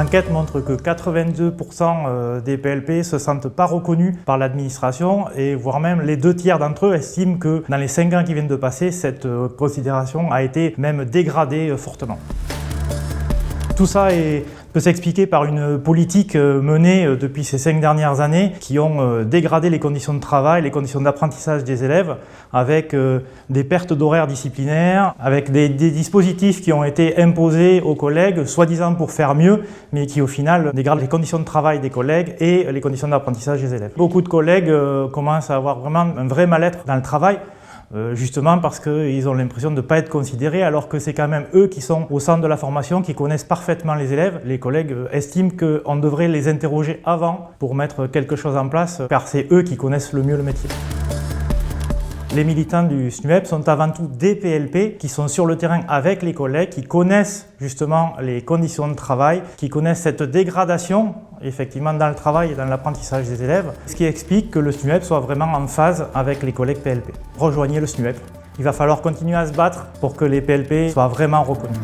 L'enquête montre que 82% des PLP se sentent pas reconnus par l'administration et voire même les 2/3 d'entre eux estiment que dans les 5 ans qui viennent de passer, cette considération a été même dégradée fortement. Tout ça peut s'expliquer par une politique menée depuis ces 5 dernières années qui ont dégradé les conditions de travail, les conditions d'apprentissage des élèves avec des pertes d'horaires disciplinaires, avec des dispositifs qui ont été imposés aux collègues, soi-disant pour faire mieux, mais qui au final dégradent les conditions de travail des collègues et les conditions d'apprentissage des élèves. Beaucoup de collègues commencent à avoir vraiment un vrai mal-être dans le travail. Justement parce qu'ils ont l'impression de ne pas être considérés alors que c'est quand même eux qui sont au centre de la formation, qui connaissent parfaitement les élèves. Les collègues estiment qu'on devrait les interroger avant pour mettre quelque chose en place car c'est eux qui connaissent le mieux le métier. Les militants du SNUEP sont avant tout des PLP qui sont sur le terrain avec les collègues, qui connaissent justement les conditions de travail, qui connaissent cette dégradation effectivement dans le travail et dans l'apprentissage des élèves, ce qui explique que le SNUEP soit vraiment en phase avec les collègues PLP. Rejoignez le SNUEP. Il va falloir continuer à se battre pour que les PLP soient vraiment reconnus.